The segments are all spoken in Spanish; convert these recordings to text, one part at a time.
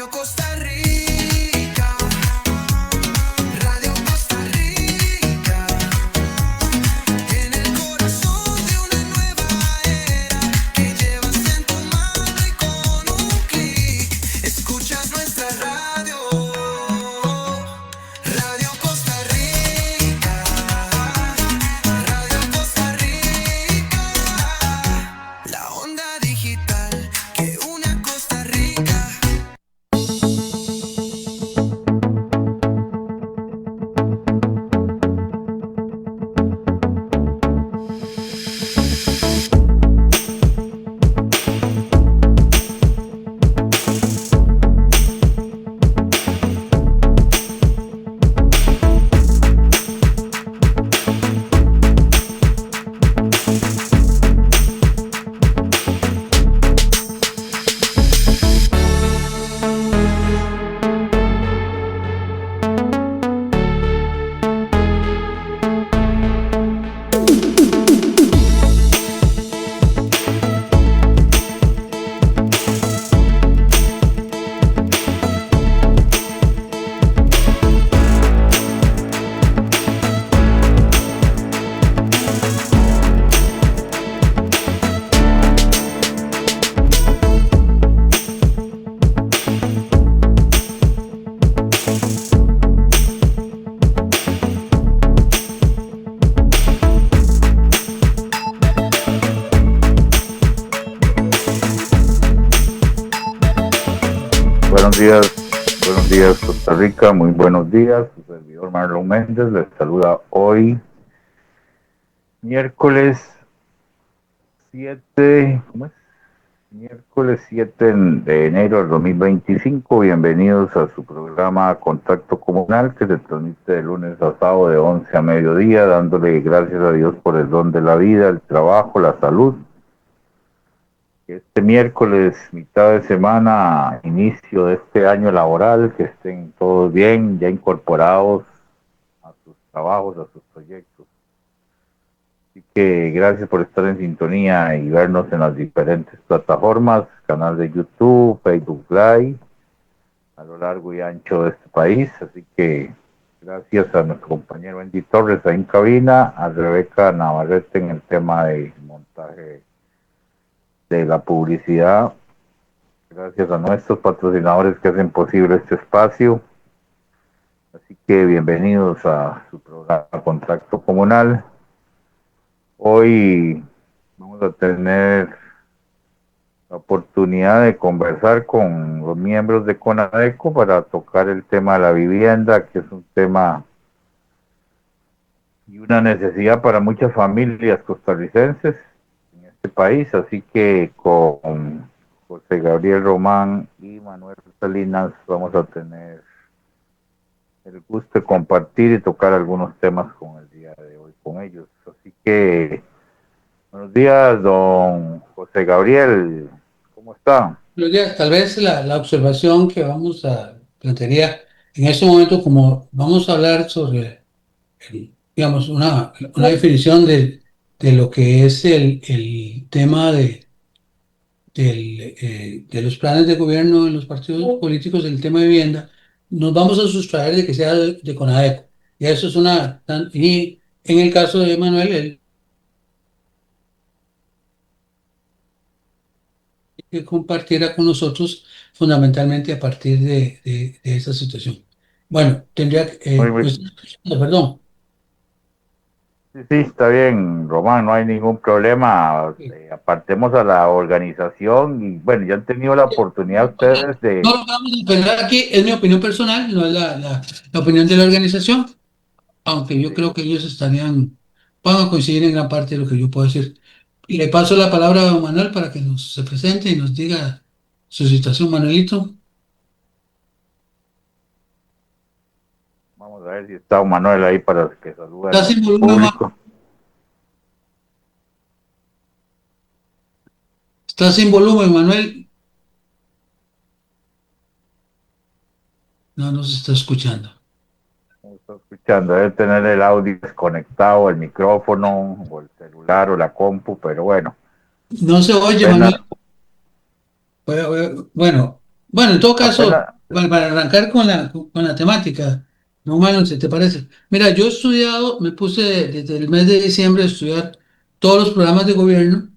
Radio Costa Rica, Radio Costa Rica, en el corazón de una nueva era que llevas en tu mano y con un clic escuchas nuestra radio, Radio Costa Rica, Radio Costa Rica, la onda digital que une a Costa Rica. Buenos días Costa Rica, muy buenos días. Su servidor Marlon Méndez les saluda hoy, miércoles 7, ¿cómo es? Miércoles 7 de enero del 2025. Bienvenidos a su programa Contacto Comunal, que se transmite de lunes a sábado de 11 a mediodía, dándole gracias a Dios por el don de la vida, el trabajo, la salud. Este miércoles, mitad de semana, inicio de este año laboral, que estén todos bien, ya incorporados a sus trabajos, a sus proyectos. Así que gracias por estar en sintonía y vernos en las diferentes plataformas, canal de YouTube, Facebook Live, a lo largo y ancho de este país. Así que gracias a nuestro compañero Andy Torres ahí en cabina, a Rebeca Navarrete en el tema de montaje de la publicidad. Gracias a nuestros patrocinadores que hacen posible este espacio. Así que bienvenidos a su programa Contacto Comunal. Hoy vamos a tener la oportunidad de conversar con los miembros de CONADECO para tocar el tema de la vivienda, que es un tema y una necesidad para muchas familias costarricenses país. Así que con José Gabriel Román y Manuel Salinas vamos a tener el gusto de compartir y tocar algunos temas con el día de hoy con ellos. Así que buenos días, don José Gabriel, ¿cómo está? Buenos días. Tal vez la observación que vamos a plantearía en este momento, como vamos a hablar sobre, digamos, una definición de lo que es el tema de los planes de gobierno en los partidos políticos, el tema de vivienda, nos vamos a sustraer de que sea de CONADECO. Y eso es y en el caso de Manuel, él que compartiera con nosotros fundamentalmente a partir de esa situación. Bueno, tendría Muy, muy, perdón. sí, está bien, Román, no hay ningún problema. Apartemos a la organización y bueno, ya han tenido la oportunidad ustedes No de... lo vamos a esperar aquí, es mi opinión personal, no es la opinión de la organización, aunque yo creo que ellos van a coincidir en gran parte de lo que yo puedo decir. Y le paso la palabra a don Manuel para que se presente y nos diga su situación, Manuelito. Vamos a ver si está Manuel ahí para que salude a ¿Estás sin nuestro volumen, público. ¿Estás sin volumen, Manuel? No nos está escuchando. No está escuchando, debe tener el audio desconectado, el micrófono, o el celular, o la compu, pero bueno. No se oye, Pena. Manuel. Bueno, Bueno, en todo caso, Apenas, para arrancar con la temática, no, Manuel, si te parece. Mira, yo he estudiado, me puse desde el mes de diciembre a estudiar todos los programas de gobierno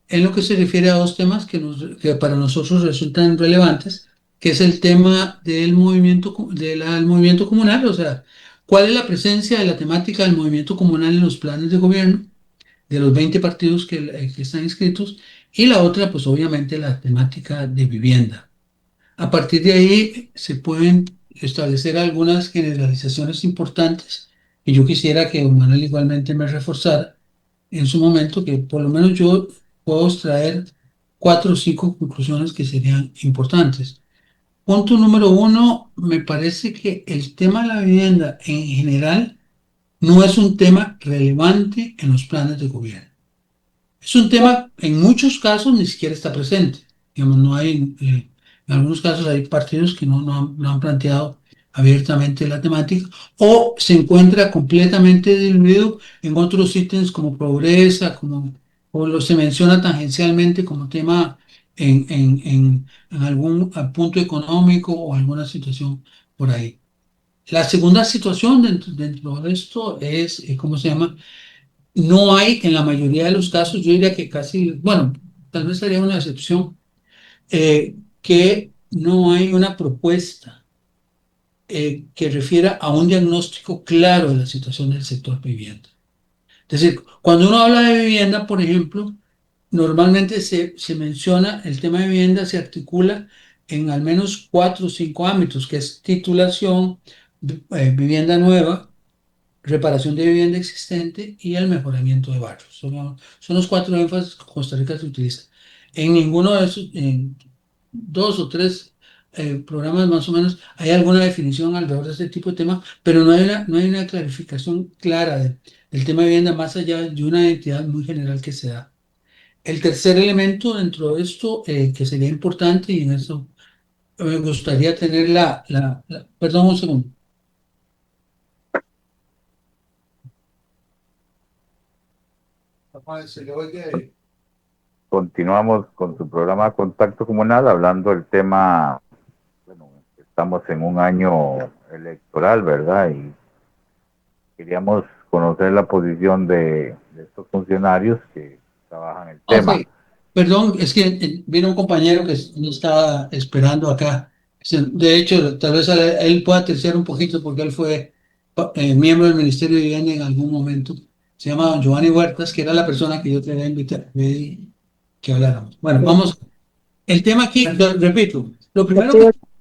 en lo que se refiere a dos temas que para nosotros resultan relevantes, que es el tema del movimiento, del movimiento comunal, o sea, cuál es la presencia de la temática del movimiento comunal en los planes de gobierno de los 20 partidos que están inscritos, y la otra, pues obviamente, la temática de vivienda. A partir de ahí se pueden establecer algunas generalizaciones importantes y yo quisiera que don Manuel igualmente me reforzara en su momento, que por lo menos yo puedo extraer cuatro o cinco conclusiones que serían importantes. Punto número uno, me parece que el tema de la vivienda en general no es un tema relevante en los planes de gobierno. Es un tema, en muchos casos ni siquiera está presente. Digamos, no hay, en algunos casos hay partidos que no han planteado abiertamente la temática o se encuentra completamente diluido en otros ítems como pobreza, o se menciona tangencialmente como tema en algún punto económico o alguna situación por ahí. La segunda situación dentro de esto es, ¿cómo se llama? No hay en la mayoría de los casos, yo diría que casi, bueno, tal vez sería una excepción, que no hay una propuesta que refiera a un diagnóstico claro de la situación del sector vivienda. Es decir, cuando uno habla de vivienda, por ejemplo, normalmente se menciona el tema de vivienda, se articula en al menos cuatro o cinco ámbitos, que es titulación, vivienda nueva, reparación de vivienda existente y el mejoramiento de barrios. Son los cuatro énfasis que Costa Rica se utiliza. En ninguno de esos, en dos o tres programas más o menos, hay alguna definición alrededor de este tipo de temas, pero no hay una clarificación clara del tema de vivienda más allá de una identidad muy general que se da. El tercer elemento dentro de esto, que sería importante, y en eso me gustaría tener perdón un segundo. Se le oye. continuamos con su programa Contacto Comunal hablando del tema, bueno, estamos en un año electoral, ¿verdad? Y queríamos conocer la posición de estos funcionarios que trabajan el Ok, tema. perdón, es que vino un compañero que no estaba esperando acá. De hecho, tal vez él pueda terciar un poquito porque él fue miembro del Ministerio de Vivienda en algún momento. Se llama don Giovanni Huertas, que era la persona que yo te había invitado que habláramos. Bueno, vamos. El tema aquí, repito,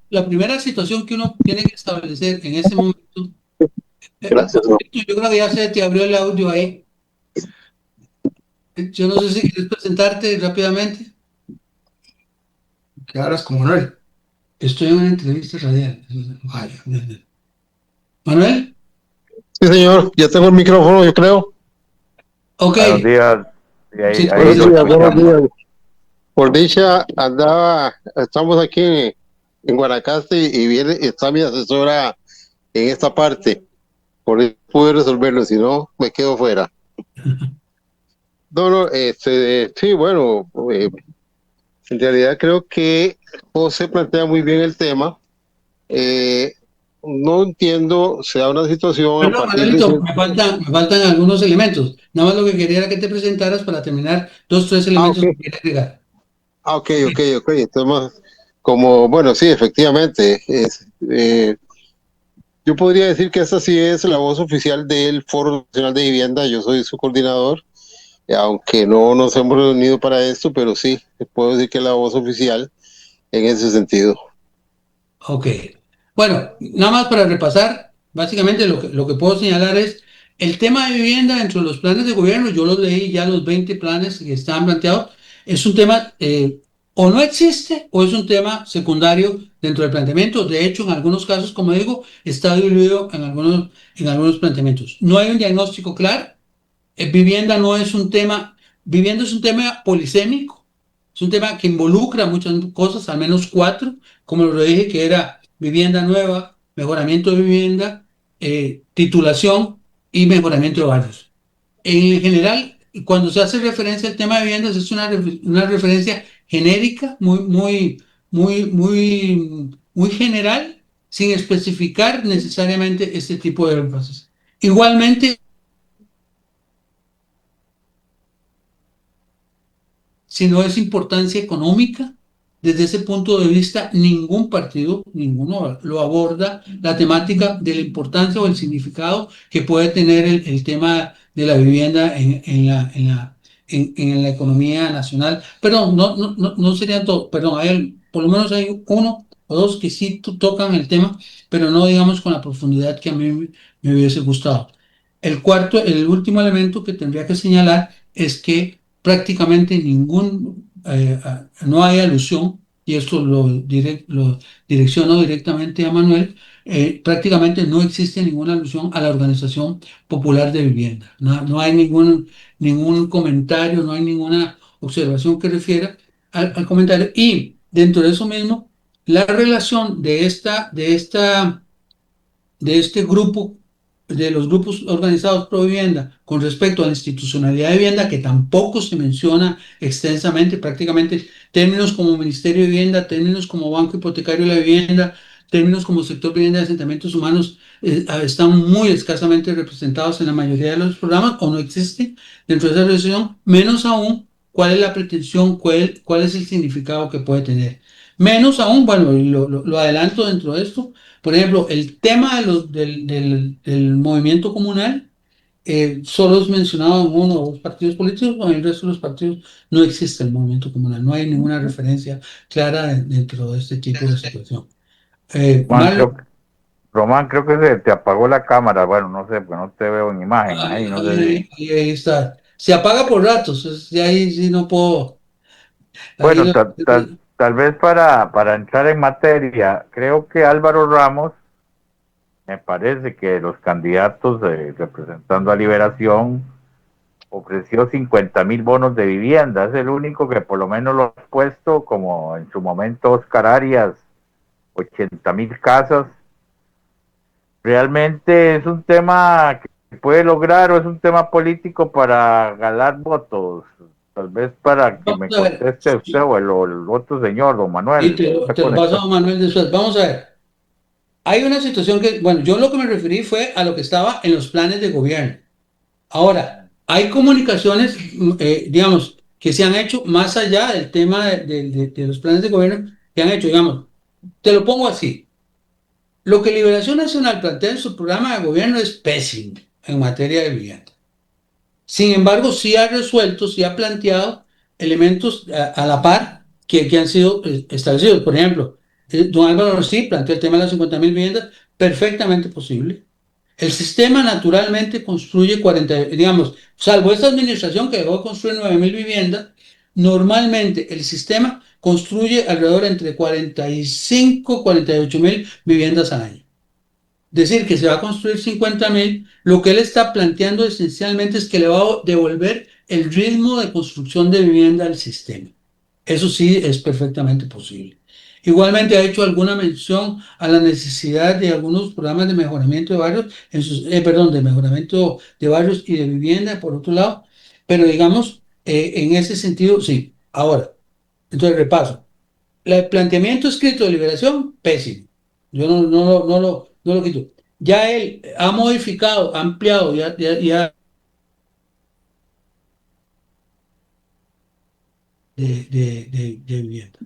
la primera situación que uno tiene que establecer en ese momento, Gracias, ¿no? yo creo que ya se te abrió el audio ahí. Yo no sé si quieres presentarte rápidamente. Que hablas como Manuel. Estoy en una entrevista radial. Vaya. Manuel, Sí, señor, ya tengo el micrófono, yo creo. ok. Buenos días, y ahí, Sí, ahí Buenos lo días, buenos escuchamos. días. Por dicha, estamos aquí en Guanacaste y está mi asesora en esta parte. Por eso pude resolverlo, si no, me quedo fuera. No, no, sí, bueno, en realidad creo que José plantea muy bien el tema. Eh, no entiendo, se da una situación a Perdón, partir de... Manuelito, me faltan algunos elementos. Nada más lo que quería era que te presentaras para terminar dos, tres Ah, elementos ok. que quería agregar. Ok. Entonces, como, bueno, sí, efectivamente. Yo podría decir que esta sí es la voz oficial del Foro Nacional de Vivienda. Yo soy su coordinador, aunque no nos hemos reunido para esto, pero sí, puedo decir que es la voz oficial en ese sentido. Ok. Bueno, nada más para repasar, básicamente lo que puedo señalar es el tema de vivienda dentro de los planes de gobierno. Yo los leí ya, los 20 planes que estaban planteados. Es un tema o no existe o es un tema secundario dentro del planteamiento. De hecho, en algunos casos, como digo, está diluido en algunos planteamientos. No hay un diagnóstico claro. Vivienda no es un tema, vivienda es un tema polisémico, es un tema que involucra muchas cosas, al menos cuatro, como lo dije, que era vivienda nueva, mejoramiento de vivienda, titulación y mejoramiento de barrios. En general, cuando se hace referencia al tema de viviendas, es una referencia genérica, muy, muy, muy general, sin especificar necesariamente este tipo de énfasis. Igualmente, si no es importancia económica, desde ese punto de vista, ningún partido, ninguno lo aborda la temática de la importancia o el significado que puede tener el tema de la vivienda en la economía nacional. Perdón, no sería todo, perdón, por lo menos hay uno o dos que sí tocan el tema, pero no digamos con la profundidad que a mí me hubiese gustado. El último elemento que tendría que señalar es que prácticamente no hay alusión, y esto lo direcciono directamente a Manuel, prácticamente no existe ninguna alusión a la Organización Popular de Vivienda. No hay ningún comentario, no hay ninguna observación que refiera al comentario. Y dentro de eso mismo, la relación de este grupo, de los grupos organizados pro vivienda, con respecto a la institucionalidad de vivienda, que tampoco se menciona extensamente, prácticamente términos como Ministerio de Vivienda, términos como Banco Hipotecario de la Vivienda, términos como sector vivienda de asentamientos humanos, están muy escasamente representados en la mayoría de los programas o no existen dentro de esa resolución, menos aún cuál es la pretensión, cuál es el significado que puede tener. Menos aún, bueno, lo adelanto dentro de esto, por ejemplo, el tema del movimiento comunal solo es mencionado en uno o dos partidos políticos, o en el resto de los partidos no existe el movimiento comunal, no hay ninguna referencia clara dentro de este tipo de situación. Juan, Marlon, Román, creo que se te apagó la cámara. Bueno, no sé, pues no te veo en imagen ahí, no sé si. ahí está. Se apaga por ratos, de ahí sí no puedo. Ahí Bueno, tal vez para entrar en materia, creo que Álvaro Ramos, me parece que los candidatos representando a Liberación, ofreció 50,000 bonos de vivienda. Es el único que por lo menos lo ha puesto, como en su momento Oscar Arias, 80,000 casas. ¿Realmente es un tema que puede lograr o es un tema político para ganar votos? Tal vez para que vamos me a ver, conteste usted o el otro señor, don y Manuel. Está te lo paso a conectado. Manuel después. Vamos a ver. Hay una situación que, bueno, yo lo que me referí fue a lo que estaba en los planes de gobierno. Ahora, hay comunicaciones, digamos, que se han hecho más allá del tema de los planes de gobierno que han hecho, digamos, te lo pongo así. Lo que Liberación Nacional plantea en su programa de gobierno es pésimo en materia de vivienda. Sin embargo, sí ha resuelto, sí ha planteado elementos a la par que han sido establecidos. Por ejemplo, don Álvaro sí planteó el tema de las 50,000 viviendas, perfectamente posible. El sistema naturalmente construye 40, digamos, salvo esta administración que dejó de construir 9,000 viviendas, normalmente el sistema construye alrededor entre 45 y 48,000 viviendas al año. Decir que se va a construir 50,000, lo que él está planteando esencialmente es que le va a devolver el ritmo de construcción de vivienda al sistema. Eso sí es perfectamente posible. Igualmente ha hecho alguna mención a la necesidad de algunos programas de mejoramiento de barrios, perdón, de mejoramiento de barrios y de vivienda, por otro lado, pero digamos, en ese sentido, sí. Ahora, entonces repaso. El planteamiento escrito de Liberación, pésimo. Yo no lo quito. Ya él ha modificado, ha ampliado, ya de vivienda,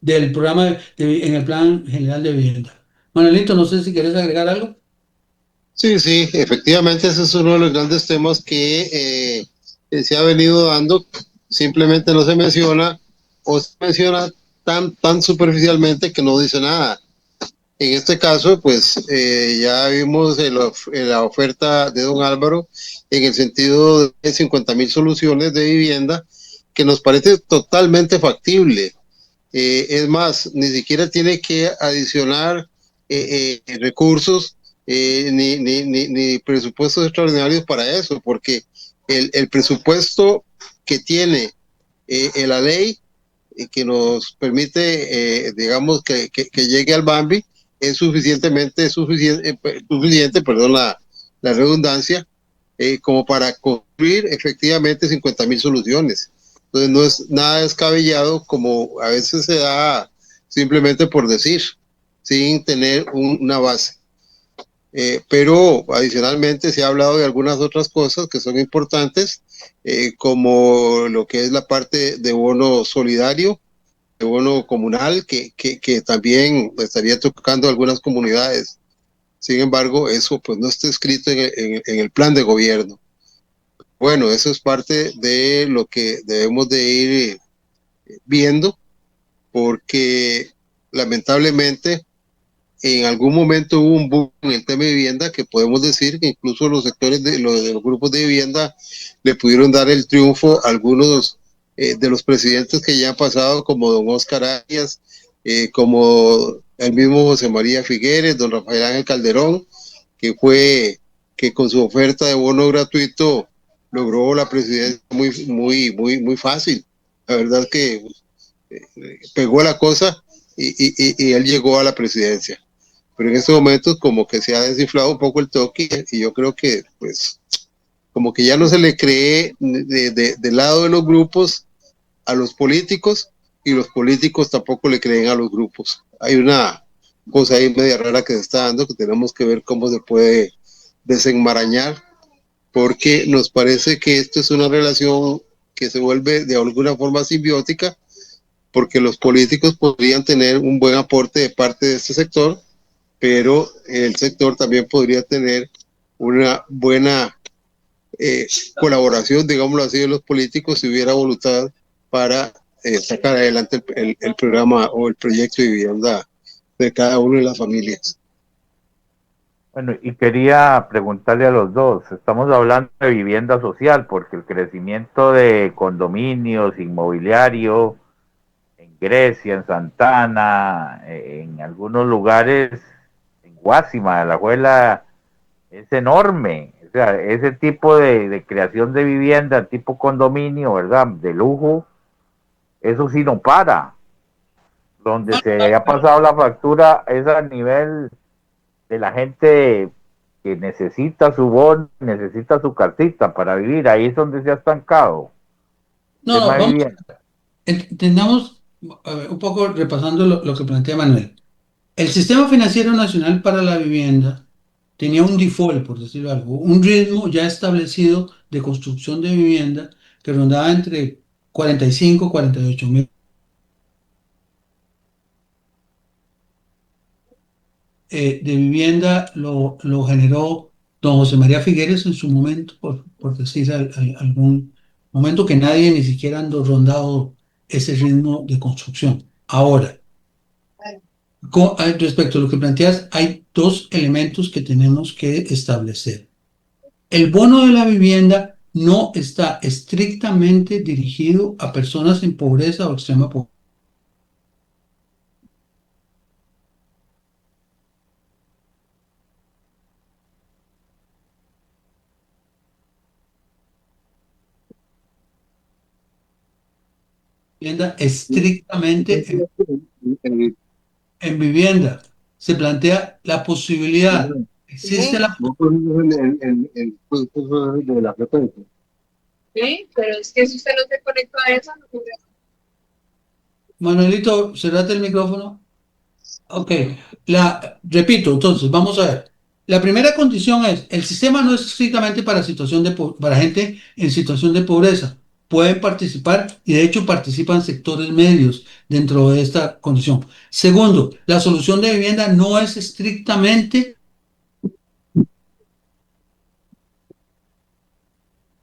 del programa en el Plan General de Vivienda. Manuelito, no sé si quieres agregar algo. Sí, sí, efectivamente ese es uno de los grandes temas que se ha venido dando. Simplemente no se menciona o se menciona tan superficialmente que no dice nada. En este caso, pues ya vimos la oferta de don Álvaro en el sentido de 50,000 soluciones de vivienda que nos parece totalmente factible. Es más, ni siquiera tiene que adicionar recursos ni presupuestos extraordinarios para eso, porque el presupuesto que tiene la ley que nos permite, digamos, que llegue al Bambi es suficiente, perdón la redundancia, como para construir efectivamente 50,000 soluciones. Entonces no es nada descabellado como a veces simplemente por decir, sin tener una base. Pero adicionalmente se ha hablado de algunas otras cosas que son importantes, como lo que es la parte de bono solidario, de bono comunal, que también estaría tocando algunas comunidades. Sin embargo, eso pues no está escrito en el plan de gobierno. Bueno, eso es parte de lo que debemos de ir viendo, porque lamentablemente en algún momento hubo un boom en el tema de vivienda que podemos decir que incluso los sectores de los grupos de vivienda le pudieron dar el triunfo a algunos de los presidentes que ya han pasado, como don Oscar Arias, como el mismo José María Figueres, don Rafael Ángel Calderón, que fue que con su oferta de bono gratuito logró la presidencia muy fácil. La verdad que pegó la cosa y él llegó a la presidencia. Pero en estos momentos como que se ha desinflado un poco el toque y yo creo que pues como que ya no se le cree del lado de los grupos a los políticos y los políticos tampoco le creen a los grupos. Hay una cosa ahí media rara que se está dando que tenemos que ver cómo se puede desenmarañar, porque nos parece que esto es una relación que se vuelve de alguna forma simbiótica, porque los políticos podrían tener un buen aporte de parte de este sector, pero el sector también podría tener una buena colaboración, digámoslo así, de los políticos si hubiera voluntad para sacar adelante el programa o el proyecto de vivienda de cada una de las familias. Bueno, y quería preguntarle a los dos, estamos hablando de vivienda social, porque el crecimiento de condominios, inmobiliario, en Grecia, en Santana, en algunos lugares, en Guásima, de la Alajuela, es enorme. O sea, ese tipo de creación de vivienda, tipo condominio, ¿verdad? De lujo, eso sí no para. Donde se ha pasado la factura es a nivel de la gente que necesita su bono, necesita su cartita para vivir. Ahí es donde se ha estancado el No, tema de vamos, vivienda. entendamos un poco repasando lo que plantea Manuel. El Sistema Financiero Nacional para la Vivienda tenía un default, por decirlo algo, un ritmo ya establecido de construcción de vivienda que rondaba entre 45 y 48 mil. De vivienda lo generó don José María Figueres en su momento, por decir algún momento que nadie ni siquiera ando rondado ese ritmo de construcción. Ahora, respecto a lo que planteas, hay dos elementos que tenemos que establecer. El bono de la vivienda no está estrictamente dirigido a personas en pobreza o extrema pobreza. Vivienda estrictamente en vivienda. Se plantea la posibilidad, existe la... De la frecuencia. Sí, pero es que si usted no se conecta a eso, no puede. Manuelito, cerrate el micrófono. Ok, repito, entonces, vamos a ver. La primera condición es, el sistema no es estrictamente para, para gente en situación de pobreza. Pueden participar y de hecho participan sectores medios dentro de esta condición. Segundo, la solución de vivienda no es estrictamente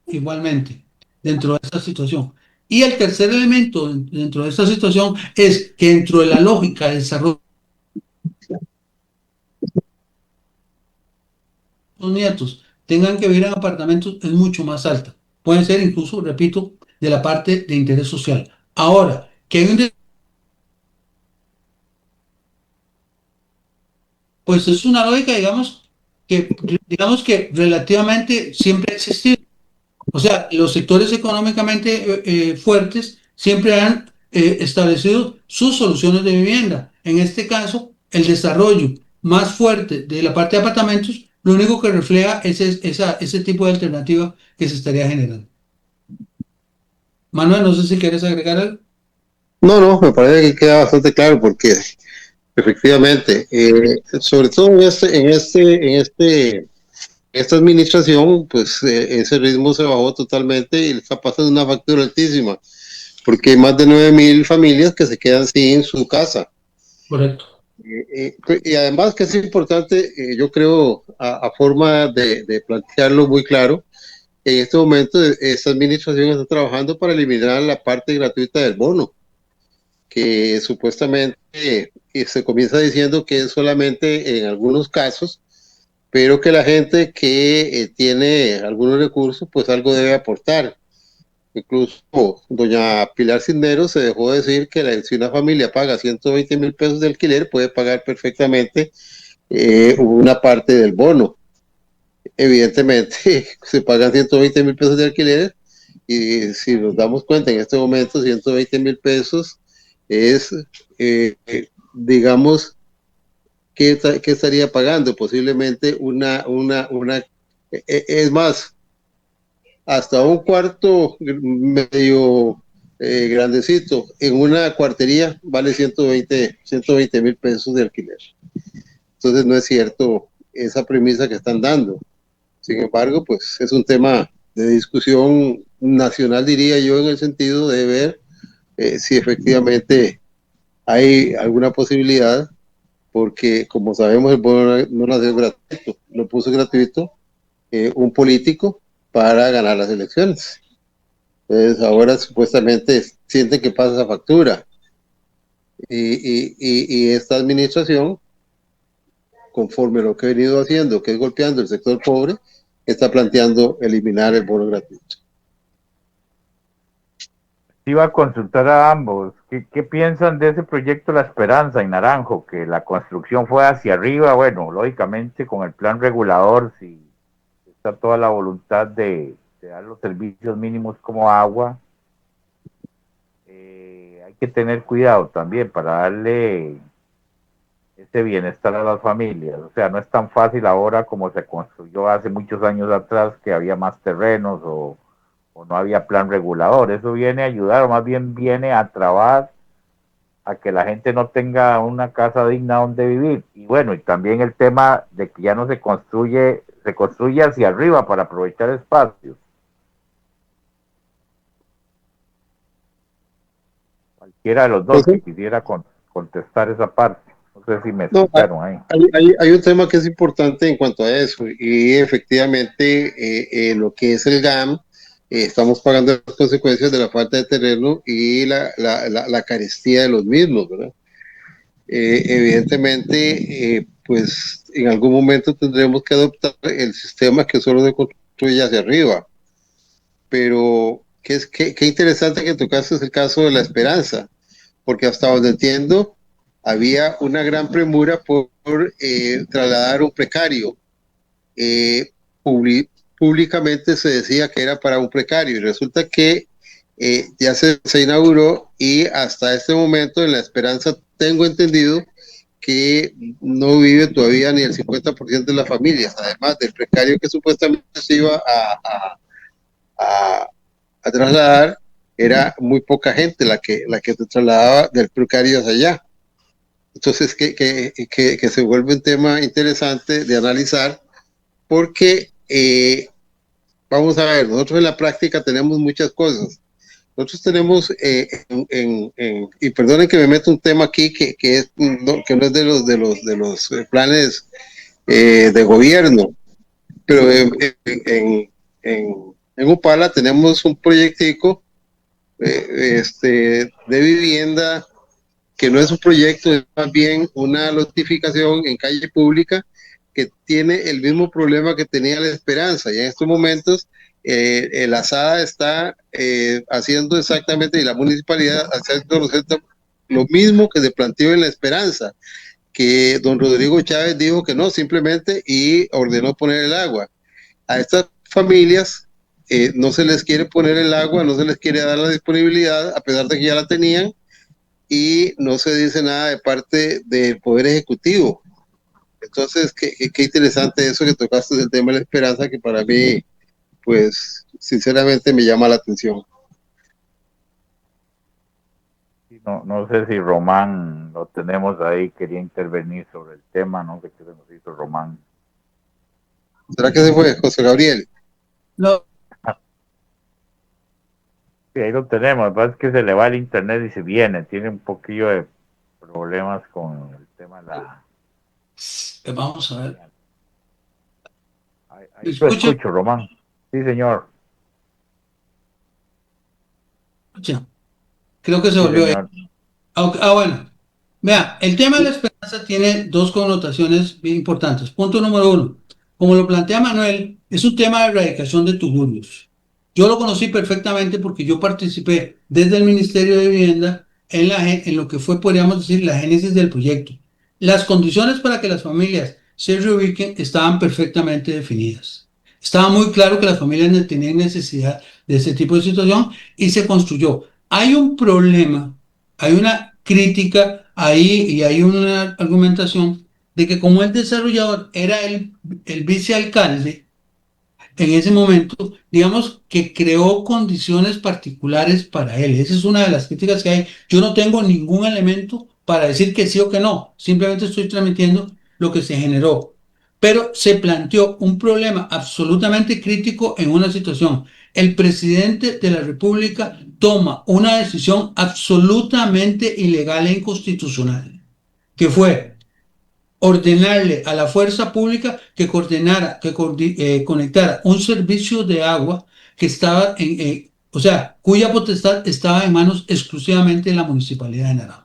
igualmente dentro de esta situación. Y el tercer elemento dentro de esta situación es que dentro de la lógica de desarrollo los nietos tengan que vivir en apartamentos es mucho más alta. Pueden ser incluso, repito, de la parte de interés social. Ahora, que hay pues es una lógica, digamos que relativamente siempre ha existido. O sea, los sectores económicamente fuertes siempre han establecido sus soluciones de vivienda. En este caso, el desarrollo más fuerte de la parte de apartamentos, lo único que refleja es ese tipo de alternativa que se estaría generando. Manuel, no sé si quieres agregar algo. No, no, me parece que queda bastante claro porque efectivamente, sobre todo esta administración, pues ese ritmo se bajó totalmente y le está pasando una factura altísima, porque hay más de 9.000 familias que se quedan sin su casa. Correcto. Y además que es importante, yo creo, a forma de plantearlo muy claro, en este momento esta administración está trabajando para eliminar la parte gratuita del bono, que supuestamente se comienza diciendo que es solamente en algunos casos, pero que la gente que tiene algunos recursos, pues algo debe aportar. Incluso doña Pilar Cisneros se dejó decir que si una familia paga 120.000 pesos de alquiler, puede pagar perfectamente una parte del bono. Evidentemente, se pagan 120.000 pesos de alquiler y si nos damos cuenta en este momento, 120.000 pesos es, digamos, ¿qué estaría pagando? Posiblemente es más, hasta un cuarto medio grandecito en una cuartería vale 120.000 pesos de alquiler. Entonces no es cierto esa premisa que están dando. Sin embargo, pues es un tema de discusión nacional, diría yo, en el sentido de ver si efectivamente hay alguna posibilidad, porque como sabemos el bono no nació gratuito, lo puso gratuito un político para ganar las elecciones. Entonces ahora supuestamente sienten que pasa esa factura y esta administración, conforme a lo que he venido haciendo, que es golpeando el sector pobre, está planteando eliminar el bono gratuito. Iba a consultar a ambos. ¿Qué piensan de ese proyecto La Esperanza en Naranjo? Que la construcción fue hacia arriba, bueno, lógicamente con el plan regulador, si está toda la voluntad de dar los servicios mínimos como agua, hay que tener cuidado también para darle ese bienestar a las familias. O sea, no es tan fácil ahora como se construyó hace muchos años atrás, que había más terrenos o no había plan regulador. Eso viene a ayudar, o más bien viene a trabar a que la gente no tenga una casa digna donde vivir. Y bueno, y también el tema de que ya no se construye hacia arriba para aprovechar espacios. Cualquiera de los dos Entonces, que quisiera contestar esa parte. No sé si me no, escucharon ahí. hay un tema que es importante en cuanto a eso y efectivamente lo que es el GAM, estamos pagando las consecuencias de la falta de terreno y la carestía de los mismos, ¿verdad? Evidentemente, pues en algún momento tendremos que adoptar el sistema que solo se construye hacia arriba, pero qué interesante que tocaste el caso de la esperanza, porque hasta donde entiendo, había una gran premura por trasladar un precario. Eh, Públicamente se decía que era para un precario y resulta que ya se inauguró y hasta este momento en La Esperanza tengo entendido que no vive todavía ni el 50% de las familias, además del precario que supuestamente se iba a, a trasladar, era muy poca gente la que se trasladaba del precario hacia allá. Entonces, que se vuelve un tema interesante de analizar porque, vamos a ver, nosotros en la práctica tenemos muchas cosas. Nosotros tenemos, y perdonen que me meto un tema aquí que no es de los planes de gobierno, pero en Upala tenemos un proyectico de vivienda que no es un proyecto, es más bien una notificación en calle pública que tiene el mismo problema que tenía La Esperanza. Y en estos momentos el ASADA está haciendo exactamente, y la municipalidad haciendo lo mismo que se planteó en La Esperanza, que don Rodrigo Chávez dijo que no, simplemente, y ordenó poner el agua. A estas familias no se les quiere poner el agua, no se les quiere dar la disponibilidad, a pesar de que ya la tenían, y no se dice nada de parte del Poder Ejecutivo. Entonces, qué interesante eso que tocaste del tema de la esperanza, que para mí, pues, sinceramente me llama la atención. No sé si Román lo tenemos ahí, quería intervenir sobre el tema, no sé qué se nos hizo Román. ¿Será que se fue José Gabriel? No, Sí, ahí lo tenemos, lo que pasa es que se le va el internet y se viene, tiene un poquillo de problemas con el tema de la... vamos a ver. ¿Me Ahí lo escucha? escucho, Román. Sí, señor. Escucha. Creo que se Sí, volvió ahí. señor. Bueno. Vea, el tema de la esperanza tiene dos connotaciones bien importantes. Punto número uno. Como lo plantea Manuel, es un tema de erradicación de tuburios. Yo lo conocí perfectamente porque yo participé desde el Ministerio de Vivienda en lo que fue, podríamos decir, la génesis del proyecto. Las condiciones para que las familias se reubiquen estaban perfectamente definidas. Estaba muy claro que las familias tenían necesidad de ese tipo de situación y se construyó. Hay un problema, hay una crítica ahí y hay una argumentación de que como el desarrollador era el vicealcalde, en ese momento, digamos que creó condiciones particulares para él. Esa es una de las críticas que hay. Yo no tengo ningún elemento para decir que sí o que no. Simplemente estoy transmitiendo lo que se generó. Pero se planteó un problema absolutamente crítico en una situación. El presidente de la República toma una decisión absolutamente ilegal e inconstitucional, que fue ordenarle a la fuerza pública que conectara un servicio de agua que estaba o sea, cuya potestad estaba en manos exclusivamente de la municipalidad de Naranjo.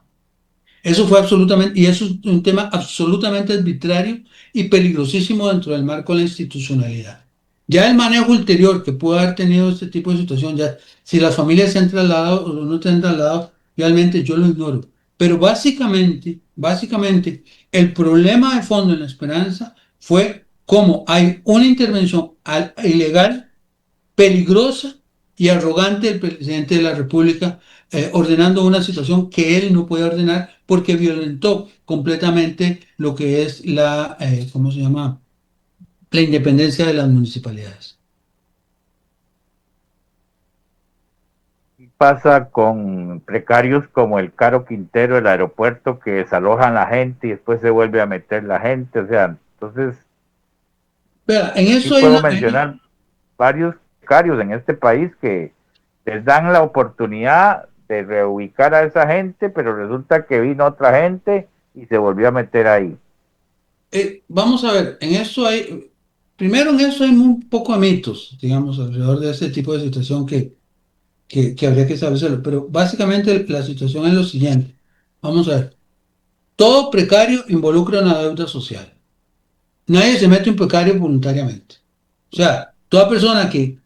Eso fue absolutamente, y eso es un tema absolutamente arbitrario y peligrosísimo dentro del marco de la institucionalidad. Ya el manejo ulterior que pudo haber tenido este tipo de situación, ya si las familias se han trasladado o no se han trasladado, realmente yo lo ignoro. Pero básicamente, el problema de fondo en la Esperanza fue cómo hay una intervención ilegal, peligrosa y arrogante del presidente de la República, ordenando una situación que él no puede ordenar porque violentó completamente lo que es ¿cómo se llama? La independencia de las municipalidades. Pasa con precarios como el Caro Quintero del aeropuerto que desalojan la gente y después se vuelve a meter la gente, o sea, entonces Vea, en aquí eso hay puedo mencionar varios precarios en este país que les dan la oportunidad de reubicar a esa gente, pero resulta que vino otra gente y se volvió a meter ahí. vamos a ver, primero en eso hay un poco de mitos, digamos, alrededor de este tipo de situación que habría que establecerlo, pero básicamente la situación es lo siguiente. Vamos a ver, todo precario involucra una deuda social. Nadie se mete un precario voluntariamente. O sea, toda persona que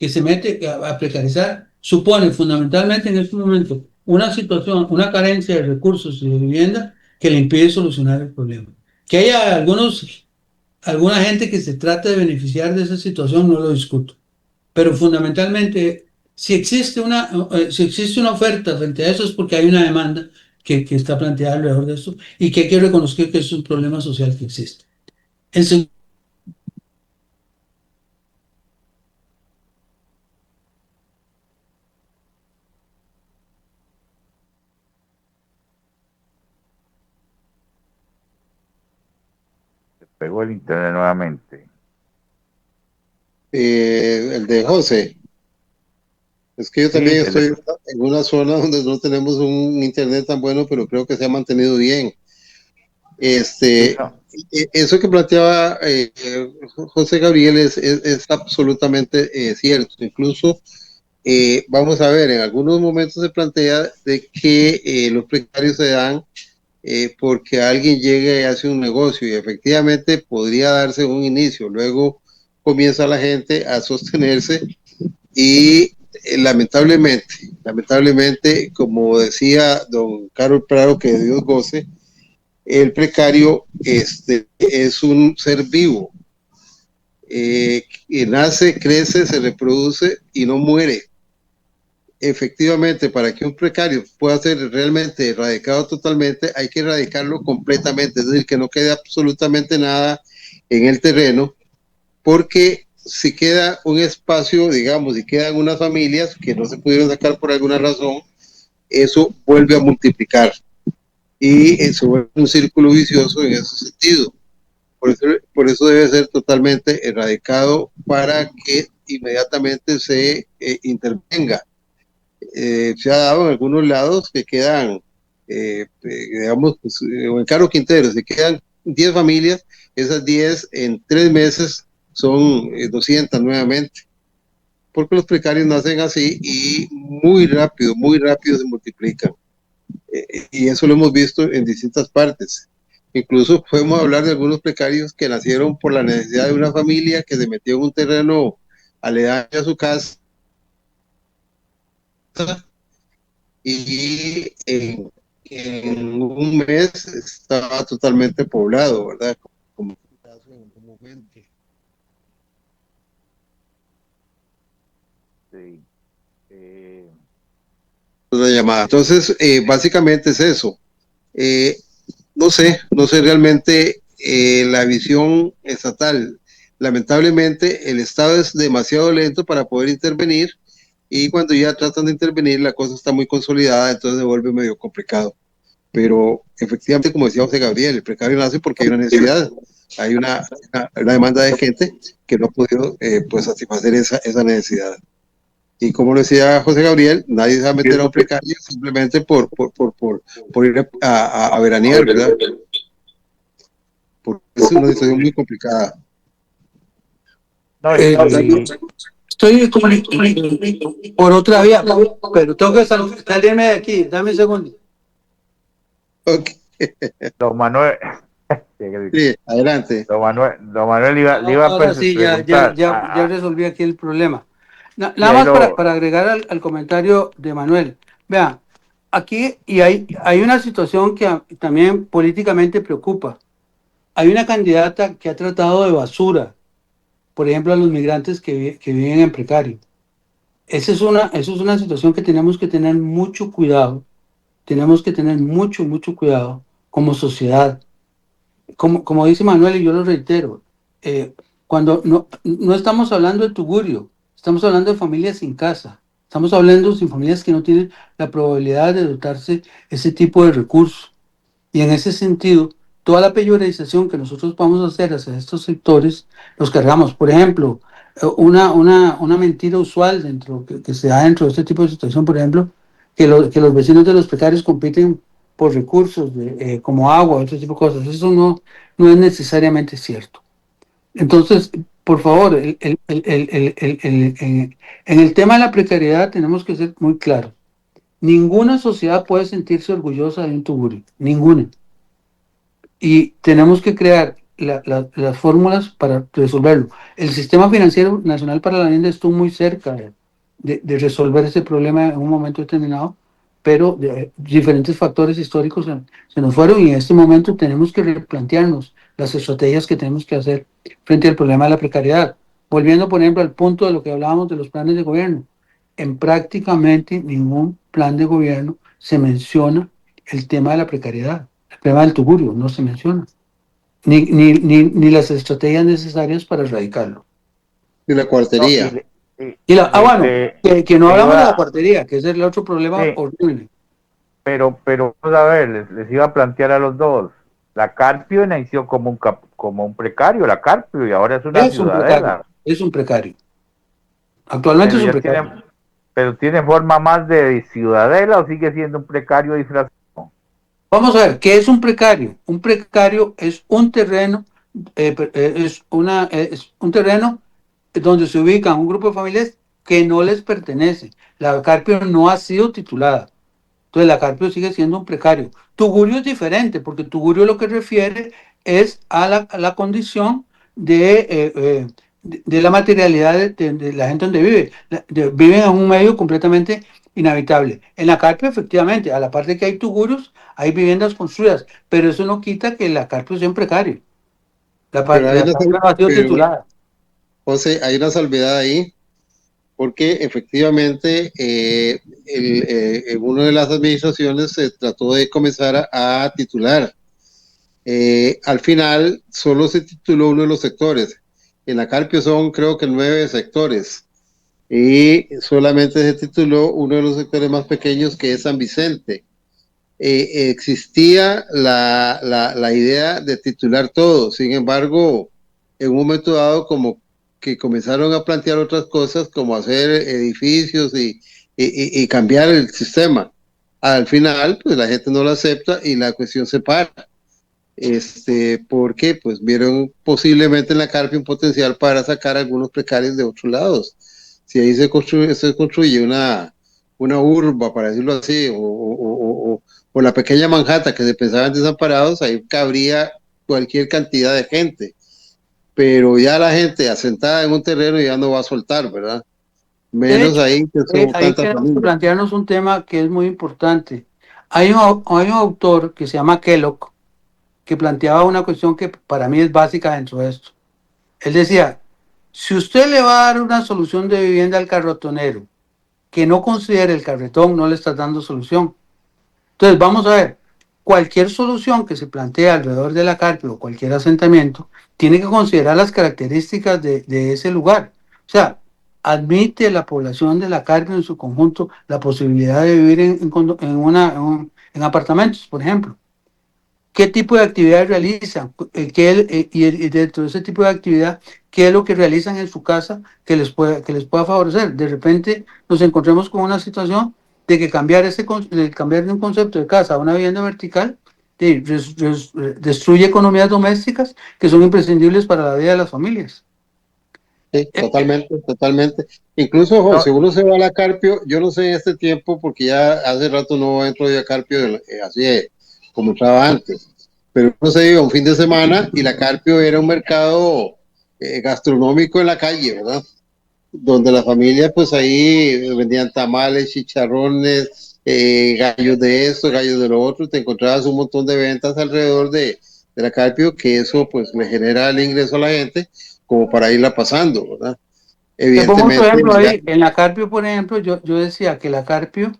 se mete a precarizar supone fundamentalmente en este momento una situación, una carencia de recursos y de vivienda que le impide solucionar el problema. Que haya alguna gente que se trate de beneficiar de esa situación, no lo discuto. Pero fundamentalmente, si existe una oferta frente a eso es porque hay una demanda que está planteada alrededor de eso y que hay que reconocer que es un problema social que existe. En segundo, Se pegó el internet nuevamente. El de José. Es que yo Sí, también estoy en una zona donde no tenemos un internet tan bueno, pero creo que se ha mantenido bien. sí, Este, no. Eso que planteaba José Gabriel es absolutamente cierto. Incluso, vamos a ver, en algunos momentos se plantea de que los precarios se dan porque alguien llega y hace un negocio y efectivamente podría darse un inicio. Luego comienza la gente a sostenerse y lamentablemente, como decía don Carlos Prado, que Dios goce, el precario es un ser vivo, que nace, crece, se reproduce y no muere. Efectivamente, para que un precario pueda ser realmente erradicado totalmente, hay que erradicarlo completamente, es decir, que no quede absolutamente nada en el terreno, porque si queda un espacio, digamos, y quedan unas familias que no se pudieron sacar por alguna razón, eso vuelve a multiplicar y se vuelve un círculo vicioso en ese sentido. Por eso debe ser totalmente erradicado para que inmediatamente se intervenga. Se ha dado en algunos lados que quedan, digamos, pues, en Caro Quintero, se quedan 10 familias, esas 10 en 3 meses son 200 nuevamente, porque los precarios nacen así y muy rápido se multiplican. Y eso lo hemos visto en distintas partes. Incluso podemos hablar de algunos precarios que nacieron por la necesidad de una familia que se metió en un terreno aledaño a su casa y en un mes estaba totalmente poblado, ¿verdad? Como en algún momento. Sí. La llamada. Entonces, básicamente es eso. No sé realmente la visión estatal. Lamentablemente, el Estado es demasiado lento para poder intervenir y cuando ya tratan de intervenir, la cosa está muy consolidada, entonces se vuelve medio complicado. Pero efectivamente, como decía José Gabriel, el precario nace porque hay una necesidad, hay una demanda de gente que no ha podido pues satisfacer esa necesidad. Y como lo decía José Gabriel, nadie se va a meter a un precario simplemente por ir a veranear, ¿verdad? Porque es una situación muy complicada. No, Estoy por otra vía, pero tengo que salirme de aquí. Dame un segundo. Ok, don Manuel, sí, adelante. don Manuel le iba a Ahora sí, preguntar. ya resolví aquí el problema. Y Nada ahí más para agregar al comentario de Manuel. Vean, aquí y hay una situación que también políticamente preocupa. Hay una candidata que ha tratado de basura, por ejemplo, a los migrantes que viven en precario. Esa es una situación que tenemos que tener mucho cuidado. Tenemos que tener mucho cuidado como sociedad. Como dice Manuel, y yo lo reitero, eh, cuando no estamos hablando de tugurio, estamos hablando de familias sin casa, estamos hablando de familias que no tienen la probabilidad de dotarse ese tipo de recursos. Y en ese sentido, toda la peyorización que nosotros vamos a hacer hacia estos sectores, los cargamos. Por ejemplo, una mentira usual que se da dentro de este tipo de situación, por ejemplo, que los vecinos de los precarios compiten por recursos como agua, otro tipo de cosas. Eso no es necesariamente cierto. Entonces, por favor, en el tema de la precariedad tenemos que ser muy claros. Ninguna sociedad puede sentirse orgullosa de un tugurio, ninguna. Y tenemos que crear las fórmulas para resolverlo. El Sistema Financiero Nacional para la Vivienda estuvo muy cerca de resolver ese problema en un momento determinado, pero diferentes factores históricos se nos fueron y en este momento tenemos que replantearnos las estrategias que tenemos que hacer frente al problema de la precariedad. Volviendo, por ejemplo, al punto de lo que hablábamos de los planes de gobierno. En prácticamente ningún plan de gobierno se menciona el tema de la precariedad. El tema del tugurio no se menciona, ni las estrategias necesarias para erradicarlo. Y la no, cuartería. Bueno, que no le hablamos de la iba, cuartería, que es el otro problema sí, horrible. pero vamos a ver, les iba a plantear a los dos. La Carpio nació como un precario, la Carpio, y ahora es una ciudadela. Es un precario. Actualmente Pero es un ya precario. tiene forma más de ciudadela o sigue siendo un precario disfrazado. Vamos a ver, ¿qué es un precario? Un precario es un terreno, es un terreno donde se ubican un grupo de familias que no les pertenece. La Carpio no ha sido titulada. Entonces la Carpio sigue siendo un precario. Tugurio es diferente, porque Tugurio lo que refiere es a la condición de la materialidad de la gente donde vive. Viven en un medio completamente inhabitable. En la Carpio, efectivamente, a la parte que hay tugurios, hay viviendas construidas, pero eso no quita que la Carpio sea un precario. La Pero hay Carpio no ha sido titulada. José, hay una salvedad ahí, porque efectivamente en una de las administraciones se trató de comenzar a titular. Al final solo se tituló uno de los sectores. En la Carpio son creo que 9 sectores. y solamente se tituló uno de los sectores más pequeños, que es San Vicente. Existía la idea de titular todo, sin embargo, en un momento dado como que comenzaron a plantear otras cosas, como hacer edificios y cambiar el sistema. Al final, pues la gente no lo acepta y la cuestión se para. Porque pues vieron posiblemente en la Carpio un potencial para sacar algunos precarios de otros lados. Si ahí se construye una urba, para decirlo así, o la pequeña Manhattan que se pensaban desamparados, ahí cabría cualquier cantidad de gente. Pero ya la gente asentada en un terreno ya no va a soltar, ¿verdad? De Menos hecho, ahí que son ahí tantas queremos familias. plantearnos un tema que es muy importante. Hay un autor que se llama Kellogg que planteaba una cuestión que para mí es básica dentro de esto. Él decía, si usted le va a dar una solución de vivienda al carretonero que no considere el carretón, no le está dando solución. Entonces, vamos a ver, cualquier solución que se plantee alrededor de la Carpio o cualquier asentamiento tiene que considerar las características de ese lugar. O sea, admite la población de la Carpio en su conjunto la posibilidad de vivir en apartamentos, por ejemplo. ¿Qué tipo de actividades realizan? Y dentro de ese tipo de actividad, ¿qué es lo que realizan en su casa que les pueda favorecer? De repente nos encontremos con una situación de que cambiar de un concepto de casa a una vivienda vertical destruye economías domésticas que son imprescindibles para la vida de las familias. Sí, totalmente, totalmente. Incluso jo, No, si uno se va a la Carpio, yo no sé en este tiempo, porque ya hace rato no entro yo a Carpio así como entraba antes, pero uno se iba un fin de semana y la Carpio era un mercado gastronómico en la calle, ¿verdad? Donde la familia pues ahí vendían tamales, chicharrones, gallos de esto, gallos de lo otro, te encontrabas un montón de ventas alrededor de la Carpio, que eso pues le genera el ingreso a la gente como para irla pasando, ¿verdad? Te pongo otro Evidentemente, ejemplo ya, ahí. En la Carpio, por ejemplo, yo decía que la Carpio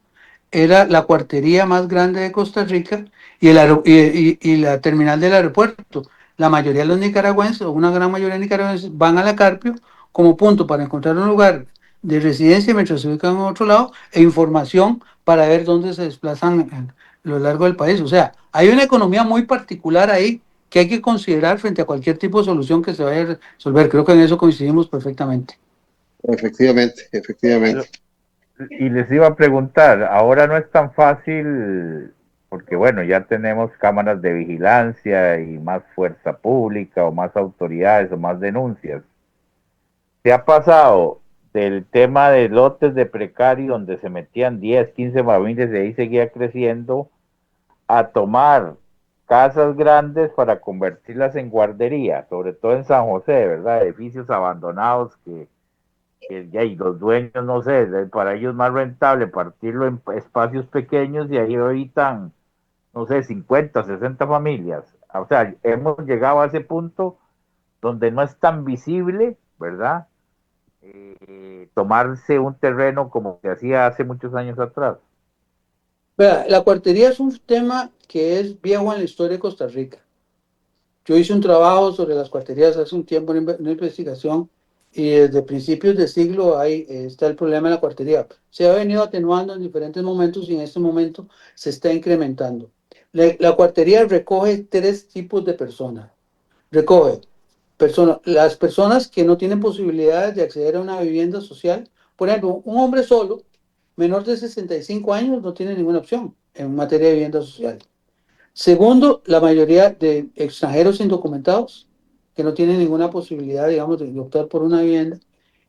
era la cuartería más grande de Costa Rica y la terminal del aeropuerto. La mayoría de los nicaragüenses, o una gran mayoría de nicaragüenses, van a la Carpio como punto para encontrar un lugar de residencia mientras se ubican en otro lado e información para ver dónde se desplazan a lo largo del país. O sea, hay una economía muy particular ahí que hay que considerar frente a cualquier tipo de solución que se vaya a resolver. Creo que en eso coincidimos perfectamente. efectivamente, efectivamente. y les iba a preguntar, ahora no es tan fácil, porque bueno, ya tenemos cámaras de vigilancia y más fuerza pública o más autoridades o más denuncias. ¿Se ha pasado del tema de lotes de precario donde se metían 10, 15 familias y ahí seguía creciendo a tomar casas grandes para convertirlas en guardería, sobre todo en San José, ¿verdad? Edificios abandonados que ya, y los dueños, no sé, para ellos es más rentable partirlo en espacios pequeños y ahí habitan, no sé, 50, 60 familias. O sea, hemos llegado a ese punto donde no es tan visible, ¿verdad? Tomarse un terreno como se hacía hace muchos años atrás. Vea, la cuartería es un tema que es viejo en la historia de Costa Rica. Yo hice un trabajo sobre las cuarterías hace un tiempo, una investigación, y desde principios de siglo ahí está el problema de la cuartería. Se ha venido atenuando en diferentes momentos y en este momento se está incrementando. La cuartería recoge tres tipos de personas. Recoge las personas que no tienen posibilidades de acceder a una vivienda social. Por ejemplo, un hombre solo, menor de 65 años, no tiene ninguna opción en materia de vivienda social. Segundo, la mayoría de extranjeros indocumentados que no tienen ninguna posibilidad, digamos, de optar por una vivienda.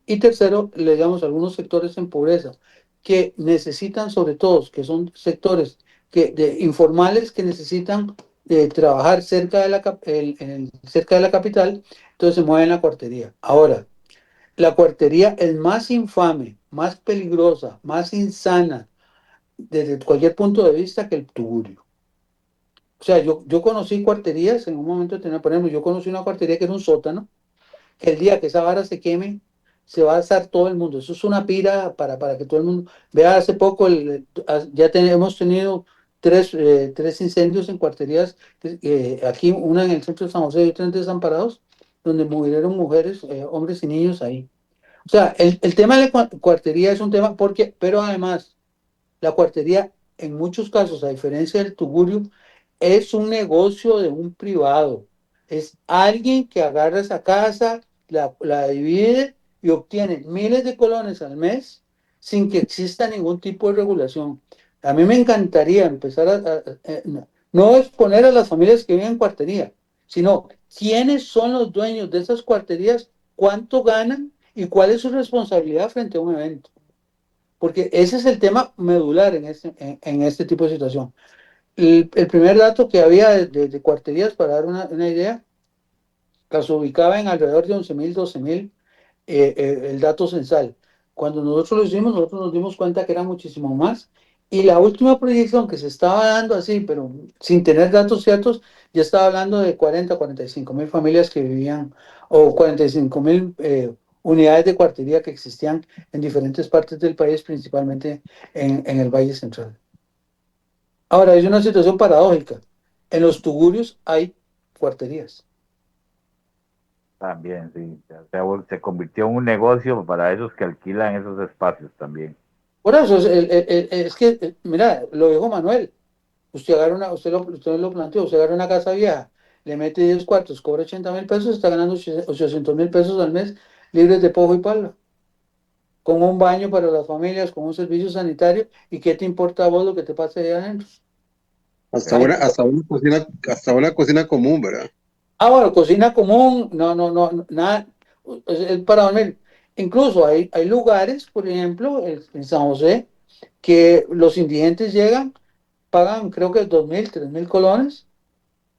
Y tercero, le digamos, algunos sectores en pobreza que necesitan, sobre todo, que son sectores informales que necesitan trabajar cerca de la capital, entonces se mueven a la cuartería. Ahora, la cuartería es más infame, más peligrosa, más insana desde cualquier punto de vista que el tugurio. O sea, yo conocí cuarterías en un momento, por ejemplo, yo conocí una cuartería que era un sótano, que el día que esa vara se queme, se va a asar todo el mundo. Eso es una pira para que todo el mundo vea. Hace poco hemos tenido tres incendios en cuarterías, aquí una en el centro de San José y otra en Desamparados, donde murieron mujeres, hombres y niños ahí. O sea, el tema de la cuartería es un tema porque, pero además, la cuartería, en muchos casos, a diferencia del tugurio, es un negocio de un privado. Es alguien que agarra esa casa, la divide y obtiene miles de colones al mes sin que exista ningún tipo de regulación. A mí me encantaría empezar no exponer a las familias que viven en cuartería, sino quiénes son los dueños de esas cuarterías, cuánto ganan y cuál es su responsabilidad frente a un evento. Porque ese es el tema medular en este tipo de situación. El primer dato que había de cuarterías, para dar una idea, las ubicaba en alrededor de 11.000, 12.000 el dato censal. Cuando nosotros lo hicimos, nosotros nos dimos cuenta que era muchísimo más. Y la última proyección que se estaba dando así, pero sin tener datos ciertos, ya estaba hablando de 45.000 familias que vivían, o 45.000 unidades de cuartería que existían en diferentes partes del país, principalmente en el Valle Central. Ahora, es una situación paradójica. En los tugurios hay cuarterías. También, sí. Se convirtió en un negocio para esos que alquilan esos espacios también. Por eso, es que, mira, lo dijo Manuel. Usted lo planteó, usted agarra una casa vieja, le mete 10 cuartos, cobra 80.000 pesos, está ganando 800.000 pesos al mes libres de pojo y pala, con un baño para las familias, con un servicio sanitario, ¿y qué te importa a vos lo que te pase ahí adentro? Ahí- Hasta una cocina común, ¿verdad? bueno, cocina común, no, no, no, nada, es para dormir. Incluso hay lugares, por ejemplo, en San José, que los indigentes llegan, pagan creo que 2.000, 3.000 colones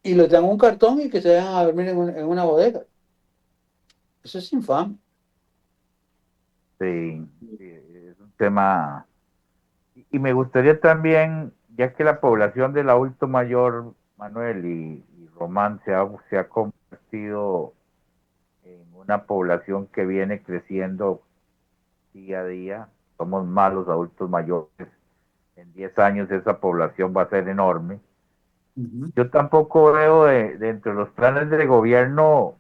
y les dan un cartón y que se vayan a dormir en una bodega. Eso es infame. Sí, sí, es un tema. Y me gustaría también, ya que la población del adulto mayor, Manuel y Román, se ha convertido en una población que viene creciendo día a día. Somos malos adultos mayores. En 10 años esa población va a ser enorme. Ujú. Yo tampoco veo dentro de los planes de gobierno